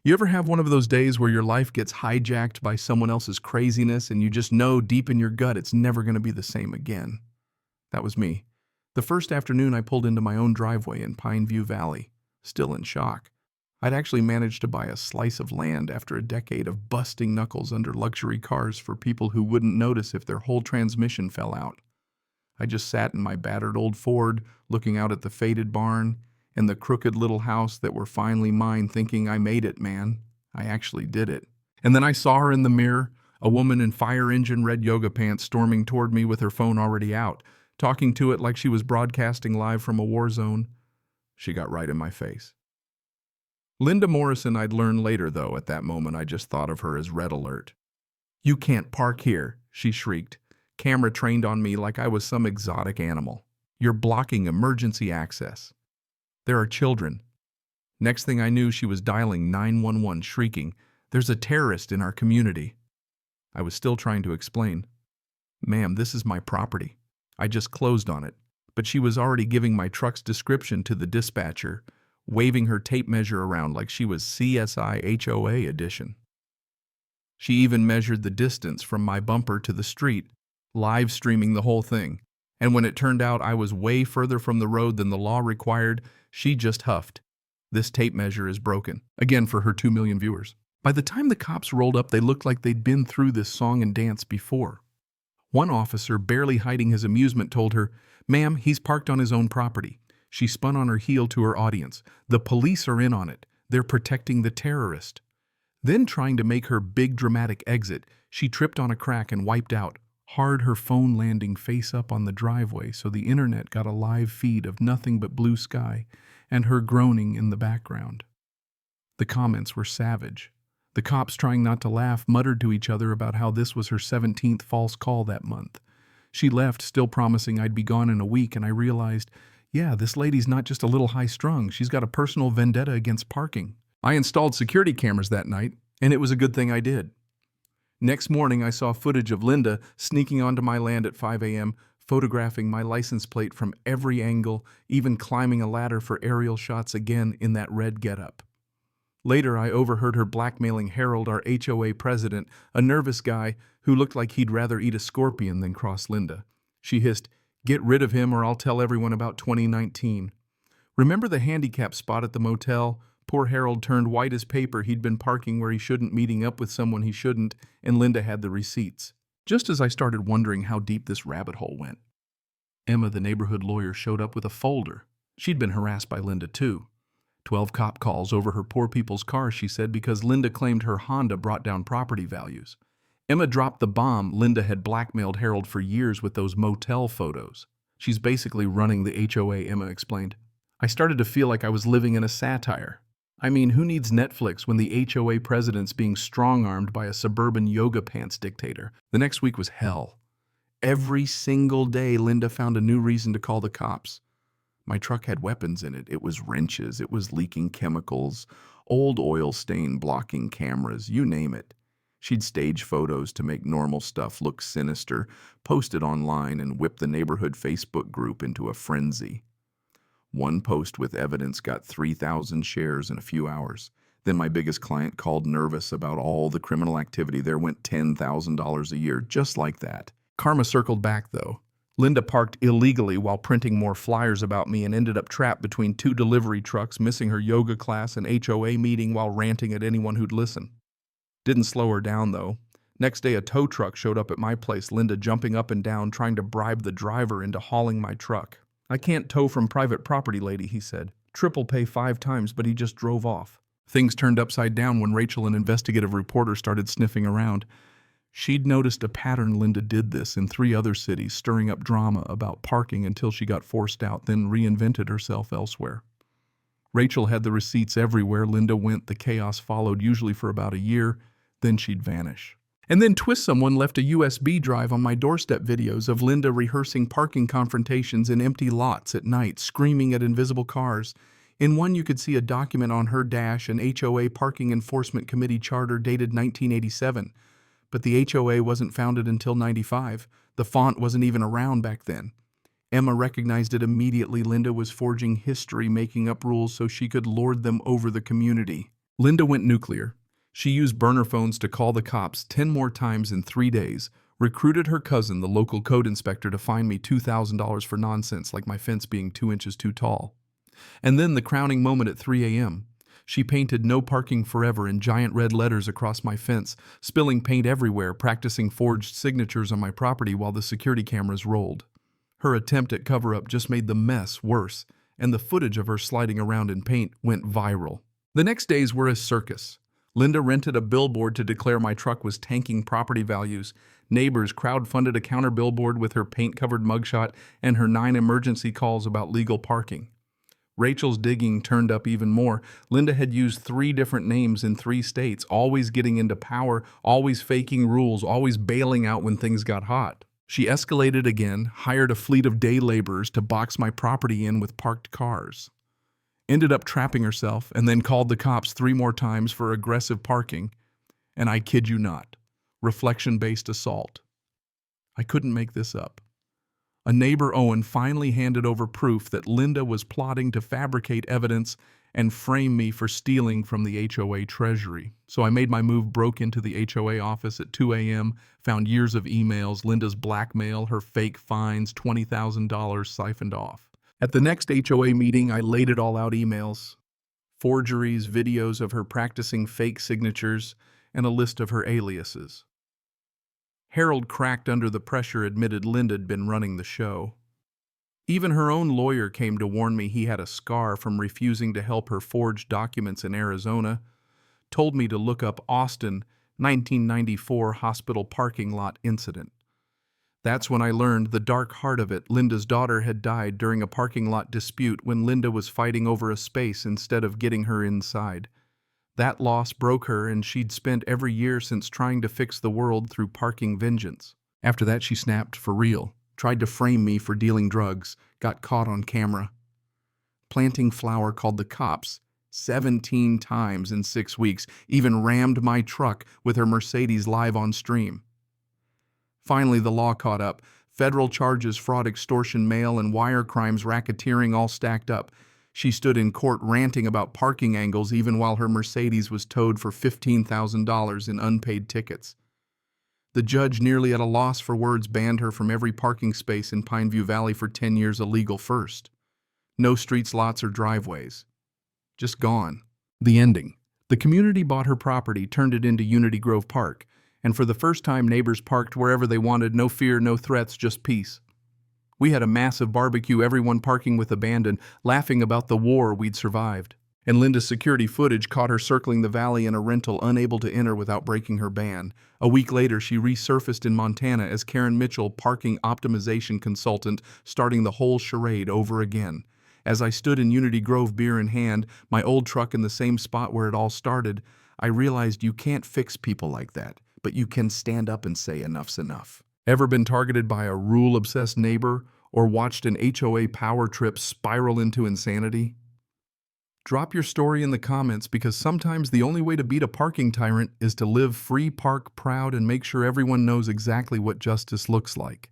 You ever have one of those days where your life gets hijacked by someone else's craziness and you just know deep in your gut it's never going to be the same again? That was me. The first afternoon I pulled into my own driveway in Pineview Valley, still in shock. I'd actually managed to buy a slice of land after a decade of busting knuckles under luxury cars for people who wouldn't notice if their whole transmission fell out. I just sat in my battered old Ford, looking out at the faded barn and the crooked little house that were finally mine, thinking I made it, man. I actually did it. And then I saw her in the mirror, a woman in fire engine red yoga pants storming toward me with her phone already out, talking to it like she was broadcasting live from a war zone. She got right in my face. Linda Morrison, I'd learn later, though. At that moment, I just thought of her as Red Alert. "You can't park here," she shrieked, camera trained on me like I was some exotic animal. "You're blocking emergency access. There are children." Next thing I knew, she was dialing 911, shrieking, "There's a terrorist in our community." I was still trying to explain. "Ma'am, this is my property. I just closed on it." But she was already giving my truck's description to the dispatcher, waving her tape measure around like she was CSI HOA edition. She even measured the distance from my bumper to the street, live streaming the whole thing. And when it turned out I was way further from the road than the law required, she just huffed, "This tape measure is broken." Again for her 2 million viewers. By the time the cops rolled up, they looked like they'd been through this song and dance before. One officer, barely hiding his amusement, told her, "Ma'am, he's parked on his own property." She spun on her heel to her audience. "The police are in on it. They're protecting the terrorist." Then, trying to make her big dramatic exit, she tripped on a crack and wiped out, hard, her phone landing face up on the driveway so the internet got a live feed of nothing but blue sky and her groaning in the background. The comments were savage. The cops, trying not to laugh, muttered to each other about how this was her 17th false call that month. She left, still promising I'd be gone in a week, and I realized, yeah, this lady's not just a little high-strung. She's got a personal vendetta against parking. I installed security cameras that night, and it was a good thing I did. Next morning, I saw footage of Linda sneaking onto my land at 5 a.m., photographing my license plate from every angle, even climbing a ladder for aerial shots again in that red getup. Later, I overheard her blackmailing Harold, our HOA president, a nervous guy who looked like he'd rather eat a scorpion than cross Linda. She hissed, "Get rid of him or I'll tell everyone about 2019. Remember the handicap spot at the motel? Poor Harold turned white as paper. He'd been parking where he shouldn't, meeting up with someone he shouldn't, and Linda had the receipts. Just as I started wondering how deep this rabbit hole went, Emma, the neighborhood lawyer, showed up with a folder. She'd been harassed by Linda, too. 12 cop calls over her poor people's car, she said, because Linda claimed her Honda brought down property values. Emma dropped the bomb. Linda had blackmailed Harold for years with those motel photos. "She's basically running the HOA," Emma explained. I started to feel like I was living in a satire. I mean, who needs Netflix when the HOA president's being strong-armed by a suburban yoga pants dictator? The next week was hell. Every single day, Linda found a new reason to call the cops. My truck had weapons in it. It was wrenches. It was leaking chemicals, old oil stain blocking cameras, you name it. She'd stage photos to make normal stuff look sinister, post it online, and whip the neighborhood Facebook group into a frenzy. One post with evidence got 3,000 shares in a few hours. Then my biggest client called, nervous about all the criminal activity. There went $10,000 a year, just like that. Karma circled back, though. Linda parked illegally while printing more flyers about me and ended up trapped between 2 delivery trucks, missing her yoga class and HOA meeting while ranting at anyone who'd listen. Didn't slow her down, though. Next day, a tow truck showed up at my place, Linda jumping up and down, trying to bribe the driver into hauling my truck. "I can't tow from private property, lady," he said. "Triple pay 5 times, but he just drove off." Things turned upside down when Rachel, an investigative reporter, started sniffing around. She'd noticed a pattern. Linda did this in 3 other cities, stirring up drama about parking until she got forced out, then reinvented herself elsewhere. Rachel had the receipts everywhere Linda went. The chaos followed, usually for about a year. Then she'd vanish. And then twist, someone left a USB drive on my doorstep, videos of Linda rehearsing parking confrontations in empty lots at night, screaming at invisible cars. In one, you could see a document on her dash, an HOA Parking Enforcement Committee charter dated 1987. But the HOA wasn't founded until 95. The font wasn't even around back then. Emma recognized it immediately. Linda was forging history, making up rules so she could lord them over the community. Linda went nuclear. She used burner phones to call the cops 10 more times in 3 days, recruited her cousin, the local code inspector, to fine me $2,000 for nonsense like my fence being 2 inches too tall. And then the crowning moment at 3 a.m. She painted "No parking forever" in giant red letters across my fence, spilling paint everywhere, practicing forged signatures on my property while the security cameras rolled. Her attempt at cover-up just made the mess worse, and the footage of her sliding around in paint went viral. The next days were a circus. Linda rented a billboard to declare my truck was tanking property values. Neighbors crowdfunded a counter billboard with her paint-covered mugshot and her 9 emergency calls about legal parking. Rachel's digging turned up even more. Linda had used 3 different names in 3 states, always getting into power, always faking rules, always bailing out when things got hot. She escalated again, hired a fleet of day laborers to box my property in with parked cars. Ended up trapping herself, and then called the cops 3 more times for aggressive parking. And I kid you not, reflection-based assault. I couldn't make this up. A neighbor, Owen, finally handed over proof that Linda was plotting to fabricate evidence and frame me for stealing from the HOA treasury. So I made my move, broke into the HOA office at 2 a.m., found years of emails, Linda's blackmail, her fake fines, $20,000 siphoned off. At the next HOA meeting, I laid it all out: emails, forgeries, videos of her practicing fake signatures, and a list of her aliases. Harold, cracked under the pressure, admitted Linda'd been running the show. Even her own lawyer came to warn me he had a scar from refusing to help her forge documents in Arizona, told me to look up Austin 1994 hospital parking lot incident. That's when I learned the dark heart of it. Linda's daughter had died during a parking lot dispute when Linda was fighting over a space instead of getting her inside. That loss broke her, and she'd spent every year since trying to fix the world through parking vengeance. After that, she snapped for real, tried to frame me for dealing drugs, got caught on camera. Planting flower, called the cops 17 times in 6 weeks, even rammed my truck with her Mercedes live on stream. Finally, the law caught up. Federal charges, fraud, extortion, mail, and wire crimes, racketeering, all stacked up. She stood in court ranting about parking angles even while her Mercedes was towed for $15,000 in unpaid tickets. The judge, nearly at a loss for words, banned her from every parking space in Pineview Valley for 10 years illegal first. No streets, lots, or driveways. Just gone. The ending. The community bought her property, turned it into Unity Grove Park, and for the first time neighbors parked wherever they wanted. No fear, no threats, just peace. We had a massive barbecue, everyone parking with abandon, laughing about the war we'd survived. And Linda's security footage caught her circling the valley in a rental, unable to enter without breaking her ban. A week later, she resurfaced in Montana as Karen Mitchell, parking optimization consultant, starting the whole charade over again. As I stood in Unity Grove, beer in hand, my old truck in the same spot where it all started, I realized you can't fix people like that, but you can stand up and say enough's enough. Ever been targeted by a rule-obsessed neighbor or watched an HOA power trip spiral into insanity? Drop your story in the comments, because sometimes the only way to beat a parking tyrant is to live free, park proud, and make sure everyone knows exactly what justice looks like.